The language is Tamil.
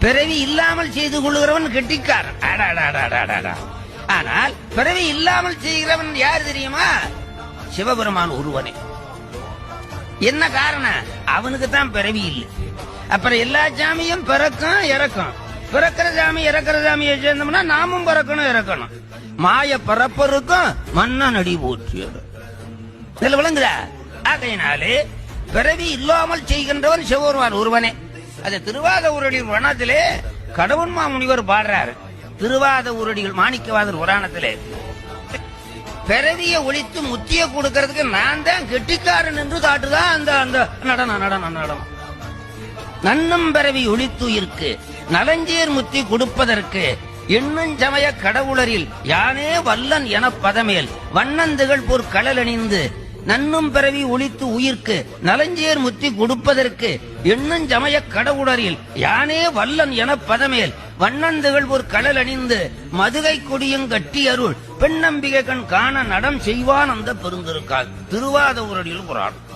பிறவி இல்லாமல் செய்து கொள்கிறவன் கெட்டிக்காரன். ஆனால் பிறவி இல்லாமல் செய்கிறவன் யார் தெரியுமா? சிவபெருமான் ஒருவனே. என்ன காரணம்? அவனுக்கு தான் பிறவி இல்லை. அப்புறம் எல்லா சாமியும் பிறக்கும் இறக்கும். பிறக்கிற சாமி இறக்கிற சாமியை சேர்ந்தோம்னா நாமும் பிறக்கணும் இறக்கணும். மாய பரப்பருக்கும் மன்னன் அடி போற்றியது. இதுல விளங்குதா? ஆகையினாலே பிறவி இல்லாமல் செய்கின்றவன் சிவபெருமான் ஒருவனே. அது திருவாத ஊரடிகள் புராணத்திலே கடவுன்மா முனிவர் பாடுறாரு. திருவாத ஊரடிகள் மாணிக்கவாதர் புராணத்திலே பிறவியை ஒழித்து முத்திய கொடுக்கறதுக்கு நான் தான் கெட்டிக்காரன் என்று காட்டுதான் அந்த நடனம். நன்னும் பிறவி ஒழித்துயிர்க்கு நலஞ்சேர் முத்தி கொடுப்பதற்கு எண்ணும் சமய கடவுளரில் யானே வல்லன் என பதமேல் வண்ணந்துகள் போர் கடலணிந்து நன்னும் பிறவி ஒழித்து உயிர்க்கு நலஞ்சேர் முத்தி கொடுப்பதற்கு எண்ணும் சமய கடவுளரில் யானே வல்லன் என பதமேல் வண்ணந்துகள் போர் கடல் அணிந்து மதுகை கொடியும் கட்டி அருள் பெண்ணம்பிகை கண் காண நடம் செய்வான் அந்த பெருந்திருக்கால். திருவாத ஊரடியில் புராணம்.